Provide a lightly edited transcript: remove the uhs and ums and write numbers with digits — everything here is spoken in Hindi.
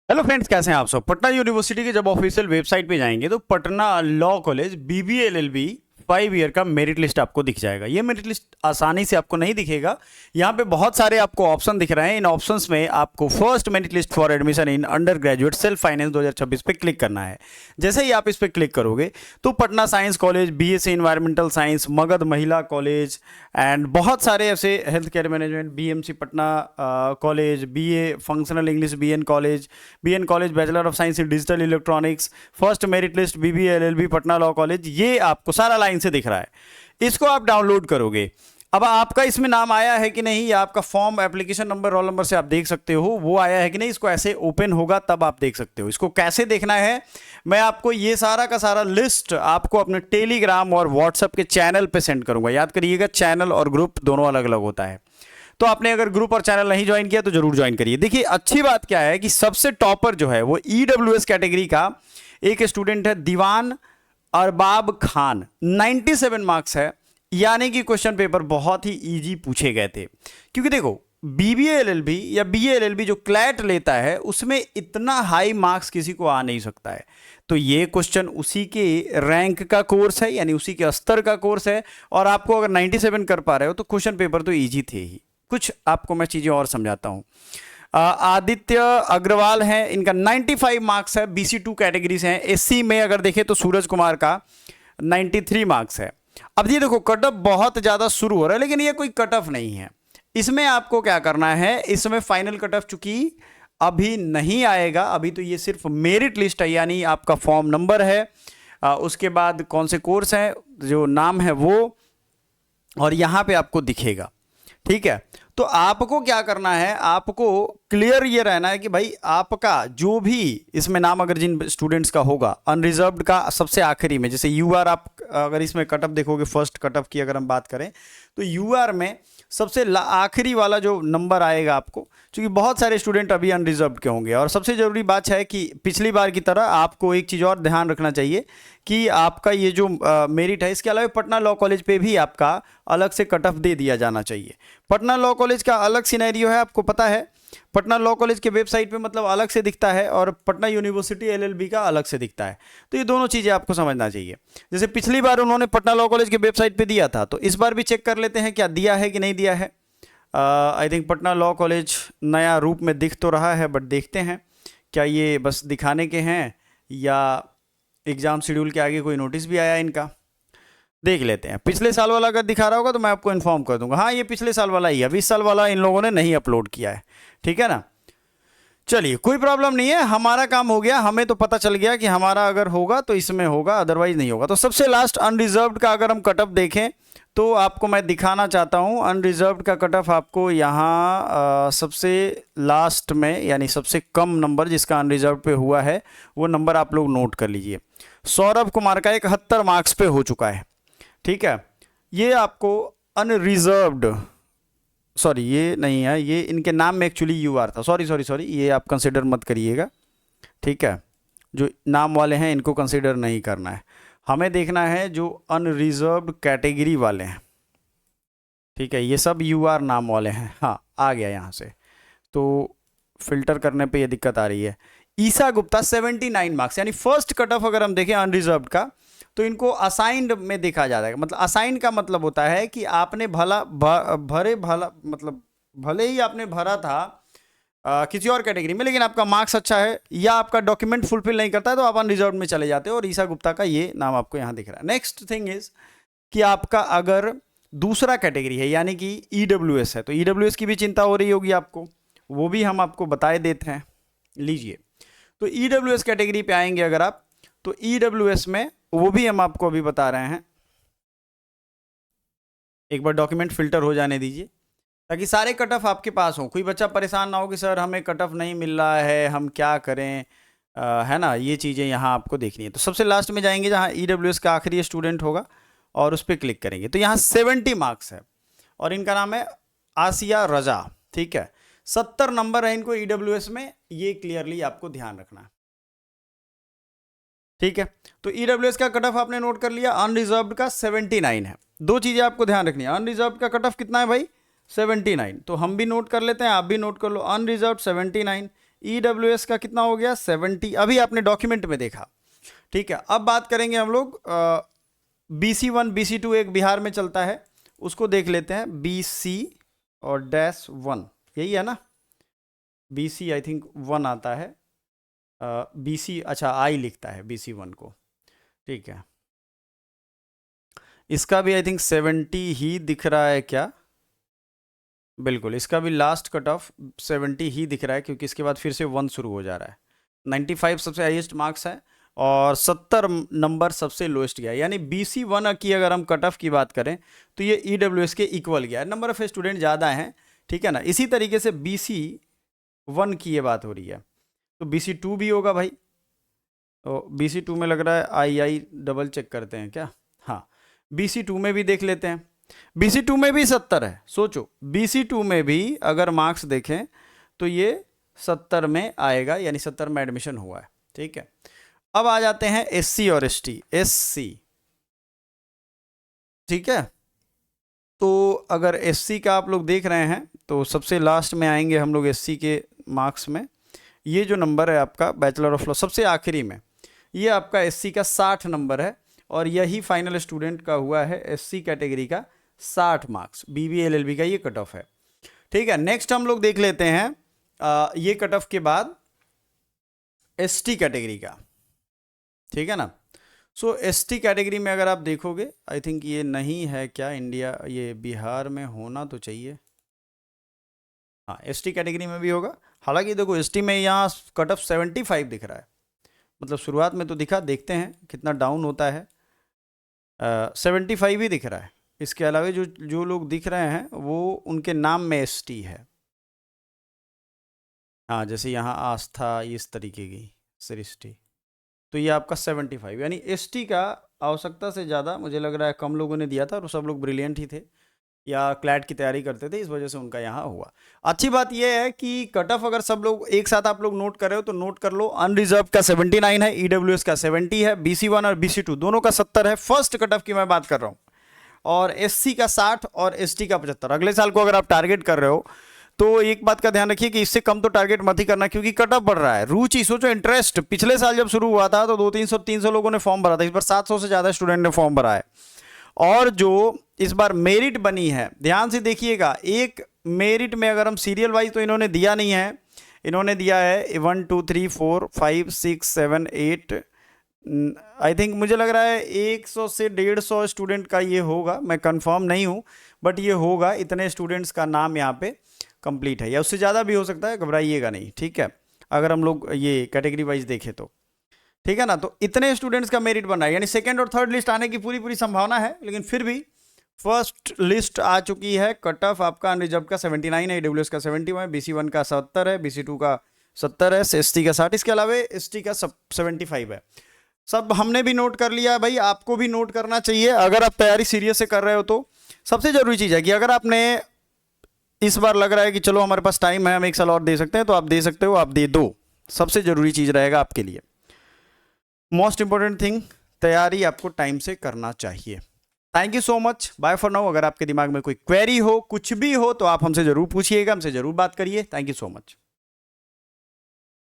हेलो फ्रेंड्स, कैसे हैं आप सब। पटना यूनिवर्सिटी के जब ऑफिशियल वेबसाइट पे जाएंगे तो Patna law college BBA LLB 5 year का मेरिट लिस्ट आपको दिख जाएगा। ये मेरिट लिस्ट आसानी से आपको नहीं दिखेगा। यहाँ पे बहुत सारे आपको ऑप्शन दिख रहे हैं। इन ऑप्शंस में आपको first merit list for admission in under graduate self finance 2026 पे क्लिक करना है। जैसे ही आप इस पर क्लिक करोगे तो Patna science college, BSc environmental science, Magadh Mahila college and बहुत सारे ऐसे health care management, BMC Patna college, BA functional English BN college bachelor of science in digital electronics, first merit list BBA LLB Patna law college, ये आपको सारा लाइन से दिख रहा है। इसको आप डाउनलोड करोगे। अब आपका इसमें नाम आया है कि नहीं, या आपका form, application number, roll number से आप देख सकते हो वो आया है कि नहीं। इसको ऐसे ओपन होगा तब आप देख सकते हो। इसको कैसे देखना है, मैं आपको ये सारा का सारा लिस्ट आपको अपने टेलीग्राम और व्हाट्सएप के चैनल पे सेंड करूंगा। याद करिएगा, चैनल और ग्रुप दोनों अलग अलग होता है। तो आपने अगर ग्रुप और चैनल नहीं ज्वाइन किया तो जरूर ज्वाइन करिए। देखिए, अच्छी बात क्या है कि सबसे टॉपर जो है वो ईडब्ल्यूएस कैटेगरी का एक स्टूडेंट है, दीवान अरबाब खान। 97 मार्क्स है, यानी कि क्वेश्चन पेपर बहुत ही इजी पूछे गए थे। क्योंकि देखो, बीबीए एलएलबी या बीए एलएलबी जो क्लैट लेता है उसमें इतना हाई मार्क्स किसी को आ नहीं सकता है। तो ये क्वेश्चन उसी के रैंक का कोर्स है, यानी उसी के स्तर का कोर्स है। और आपको अगर 97 कर पा रहे हो तो क्वेश्चन पेपर तो इजी थे ही। कुछ आपको मैं चीज़ें और समझाता हूँ। आदित्य अग्रवाल हैं, इनका 95 मार्क्स है। BC2 कैटेगरीज हैं। SC में अगर देखें तो सूरज कुमार का 93 मार्क्स है। अब ये देखो, कट ऑफ बहुत ज़्यादा शुरू हो रहा है, लेकिन ये कोई कट ऑफ नहीं है। इसमें आपको क्या करना है, इसमें फाइनल कट ऑफ चूंकि अभी नहीं आएगा, अभी तो ये सिर्फ मेरिट लिस्ट है, यानी आपका फॉर्म नंबर है, उसके बाद कौन से कोर्स हैं, जो नाम है वो, और यहाँ पे आपको दिखेगा। ठीक है, तो आपको क्या करना है, आपको क्लियर ये रहना है कि भाई आपका जो भी इसमें नाम अगर जिन स्टूडेंट्स का होगा, अनरिजर्व्ड का सबसे आखिरी में, जैसे यूआर, आप अगर इसमें कटअप देखोगे, फर्स्ट कटअप की अगर हम बात करें तो यूआर में सबसे आखिरी वाला जो नंबर आएगा आपको, क्योंकि बहुत सारे स्टूडेंट अभी अनरिजर्व्ड के होंगे। और सबसे ज़रूरी बात है कि पिछली बार की तरह आपको एक चीज़ और ध्यान रखना चाहिए कि आपका ये जो मेरिट है, इसके अलावा पटना लॉ कॉलेज पे भी आपका अलग से कट ऑफ दे दिया जाना चाहिए। पटना लॉ कॉलेज का अलग सिनेरियो है, आपको पता है। पटना लॉ कॉलेज के वेबसाइट पे मतलब अलग से दिखता है, और पटना यूनिवर्सिटी एलएलबी का अलग से दिखता है। तो ये दोनों चीज़ें आपको समझना चाहिए। जैसे पिछली बार उन्होंने पटना लॉ कॉलेज के वेबसाइट पे दिया था, तो इस बार भी चेक कर लेते हैं क्या दिया है कि नहीं दिया है। I think Patna law college नया रूप में दिख तो रहा है, बट देखते हैं क्या ये बस दिखाने के हैं या एग्ज़ाम शेड्यूल के आगे कोई नोटिस भी आया इनका। देख लेते हैं। पिछले साल वाला अगर दिखा रहा होगा तो मैं आपको इन्फॉर्म कर दूंगा। हाँ, ये पिछले साल वाला ही है, 20 साल वाला इन लोगों ने नहीं अपलोड किया है। ठीक है ना, चलिए कोई प्रॉब्लम नहीं है, हमारा काम हो गया। हमें तो पता चल गया कि हमारा अगर होगा तो इसमें होगा, अदरवाइज नहीं होगा। तो सबसे लास्ट अनरिजर्व्ड का अगर हम कट ऑफ देखें तो आपको मैं दिखाना चाहता हूं। अनरिजर्व्ड का कट ऑफ आपको यहाँ सबसे लास्ट में, यानी सबसे कम नंबर जिसका अनरिजर्व्ड पे हुआ है वो नंबर आप लोग नोट कर लीजिए। सौरभ कुमार का 71 मार्क्स पे हो चुका है। ठीक है, ये आपको अनरिजर्व्ड, सॉरी ये नहीं है, ये इनके नाम में एक्चुअली यूआर था। सॉरी, ये आप कंसिडर मत करिएगा। ठीक है, जो नाम वाले हैं इनको कंसिडर नहीं करना है, हमें देखना है जो अनरिजर्व्ड कैटेगरी वाले हैं। ठीक है, ये सब यूआर नाम वाले हैं। हाँ, आ गया यहाँ से, तो फिल्टर करने पे ये दिक्कत आ रही है। ईसा गुप्ता 79 मार्क्स, यानी फर्स्ट कट ऑफ अगर हम देखें अनरिजर्व्ड का तो इनको असाइंड में देखा जाता है। मतलब असाइंड का मतलब होता है कि आपने मतलब भले ही आपने भरा था किसी और कैटेगरी में, लेकिन आपका मार्क्स अच्छा है या आपका डॉक्यूमेंट फुलफिल नहीं करता है तो आप अनरिजर्व्ड में चले जाते हो, और ईसा गुप्ता का ये नाम आपको यहाँ दिख रहा है। नेक्स्ट थिंग इज कि आपका अगर दूसरा कैटेगरी है, यानी कि ईडब्ल्यूएस है, तो ईडब्ल्यूएस की भी चिंता हो रही होगी आपको, वो भी हम आपको बताए देते हैं। लीजिए, तो ईडब्ल्यूएस कैटेगरी पे आएंगे अगर आप, तो ईडब्ल्यूएस में वो भी हम आपको अभी बता रहे हैं। एक बार डॉक्यूमेंट फिल्टर हो जाने दीजिए ताकि सारे कट ऑफ आपके पास हो। कोई बच्चा परेशान ना हो कि सर हमें कट ऑफ नहीं मिल रहा है, हम क्या करें, है ना। ये चीज़ें यहाँ आपको देखनी है। तो सबसे लास्ट में जाएंगे जहाँ ईडब्ल्यूएस का आखिरी स्टूडेंट होगा और उस पर क्लिक करेंगे, तो यहाँ 70 मार्क्स है और इनका नाम है आसिया रजा। ठीक है, 70 नंबर है इनको ईडब्ल्यूएस में, ये क्लियरली आपको ध्यान रखना है। ठीक है, तो ईडब्ल्यूएस का कट ऑफ आपने नोट कर लिया, अनरिजर्व्ड का 79 है। दो चीज़ें आपको ध्यान रखनी है, अनरिजर्व्ड का कट ऑफ कितना है भाई, 79। तो हम भी नोट कर लेते हैं, आप भी नोट कर लो, अनरिजर्व्ड 79, EWS का कितना हो गया 70, अभी आपने डॉक्यूमेंट में देखा, ठीक है। अब बात करेंगे हम लोग BC1 BC2 एक बिहार में चलता है, उसको देख लेते हैं। BC और -1 यही है ना, BC आई थिंक 1 आता है, BC अच्छा I लिखता है BC1 को, ठीक है। इसका भी आई थिंक 70 ही दिख रहा है क्या, बिल्कुल इसका भी लास्ट कट ऑफ 70 ही दिख रहा है, क्योंकि इसके बाद फिर से 1 शुरू हो जा रहा है। 95 सबसे हाईएस्ट मार्क्स है और 70 नंबर सबसे लोएस्ट गया, यानी BC1 की अगर हम कट ऑफ की बात करें तो ये EWS के इक्वल गया है, नंबर ऑफ स्टूडेंट ज़्यादा हैं, ठीक है ना। इसी तरीके से BC1 की ये बात हो रही है, तो BC2 भी होगा भाई, तो BC2 में लग रहा है आई डबल चेक करते हैं क्या, हाँ BC2 में भी देख लेते हैं। BC2 में भी 70 है, सोचो BC2 में भी अगर मार्क्स देखें तो ये 70 में आएगा, यानी 70 में एडमिशन हुआ है, ठीक है। अब आ जाते हैं SC और ST। SC, ठीक है, तो अगर SC का आप लोग देख रहे हैं तो सबसे लास्ट में आएंगे हम लोग SC के मार्क्स में। ये जो नंबर है आपका बैचलर ऑफ लॉ सबसे आखिरी में, ये आपका SC का 60 नंबर है, और यही फाइनल स्टूडेंट का हुआ है SC कैटेगरी का 60 मार्क्स। BBA LLB का ये कट ऑफ है, ठीक है। नेक्स्ट हम लोग देख लेते हैं ये कट ऑफ के बाद ST कैटेगरी का, ठीक है ना। सो ST कैटेगरी में अगर आप देखोगे, आई थिंक ये नहीं है क्या इंडिया, ये बिहार में होना तो चाहिए, हाँ ST कैटेगरी में भी होगा। हालांकि देखो ST में यहाँ कट ऑफ 75 दिख रहा है, मतलब शुरुआत में तो दिखा, देखते हैं कितना डाउन होता है। 75 ही दिख रहा है। इसके अलावा जो लोग दिख रहे हैं वो उनके नाम में ST है, हाँ जैसे यहाँ आस्था इस तरीके की सृष्टि, तो ये आपका 75, यानी ST का आवश्यकता से ज़्यादा मुझे लग रहा है कम लोगों ने दिया था, और सब लोग ब्रिलियंट ही थे या क्लैट की तैयारी करते थे, इस वजह से उनका यहाँ हुआ। अच्छी बात यह है कि कट ऑफ अगर सब लोग एक साथ आप लोग नोट कर रहे हो तो नोट कर लो। अनरिजर्व का 79 है, EWS का 70 है, BC1 और BC2 दोनों का 70 है, फर्स्ट कट ऑफ की मैं बात कर रहा हूँ, और SC का 60 और ST का 75। अगले साल को अगर आप टारगेट कर रहे हो तो एक बात का ध्यान रखिए कि इससे कम तो टारगेट मत ही करना, क्योंकि कट ऑफ बढ़ रहा है। रुचि सोचो, इंटरेस्ट, पिछले साल जब शुरू हुआ था तो 200-300 लोगों ने फॉर्म भरा था, इस बार 700 से ज़्यादा स्टूडेंट ने फॉर्म भरा है। और जो इस बार मेरिट बनी है, ध्यान से देखिएगा, एक मेरिट में अगर हम सीरियल वाइज तो इन्होंने दिया नहीं है, इन्होंने दिया है 1 2 3 4 5 6 7 8, आई थिंक मुझे लग रहा है 100 से 150 स्टूडेंट का ये होगा, मैं कंफर्म नहीं हूँ बट ये होगा, इतने स्टूडेंट्स का नाम यहाँ पे कंप्लीट है, या उससे ज़्यादा भी हो सकता है, घबराइएगा नहीं, ठीक है। अगर हम लोग ये कैटेगरी वाइज देखें तो, ठीक है ना, तो इतने स्टूडेंट्स का मेरिट बन रहा है, यानी सेकंड और थर्ड लिस्ट आने की पूरी संभावना है, लेकिन फिर भी फर्स्ट लिस्ट आ चुकी है। कट ऑफ आपका अनरिजर्व का 79 है, EWS का 71 है, BC1 का 70 है, BC2 का 70 है, ST का 60, इसके अलावा ST का 75 है। सब हमने भी नोट कर लिया भाई, आपको भी नोट करना चाहिए अगर आप तैयारी सीरियस से कर रहे हो तो। सबसे जरूरी चीज़ है कि अगर आपने इस बार लग रहा है कि चलो हमारे पास टाइम है, हम एक साल और दे सकते हैं, तो आप दे सकते हो, आप दे दो, सबसे जरूरी चीज़ रहेगा आपके लिए। मोस्ट इंपॉर्टेंट थिंग, तैयारी आपको टाइम से करना चाहिए। Thank you so much, bye for now. अगर आपके दिमाग में कोई क्वेरी हो, कुछ भी हो, तो आप हमसे जरूर पूछिएगा, हमसे जरूर बात करिए। Thank you so much.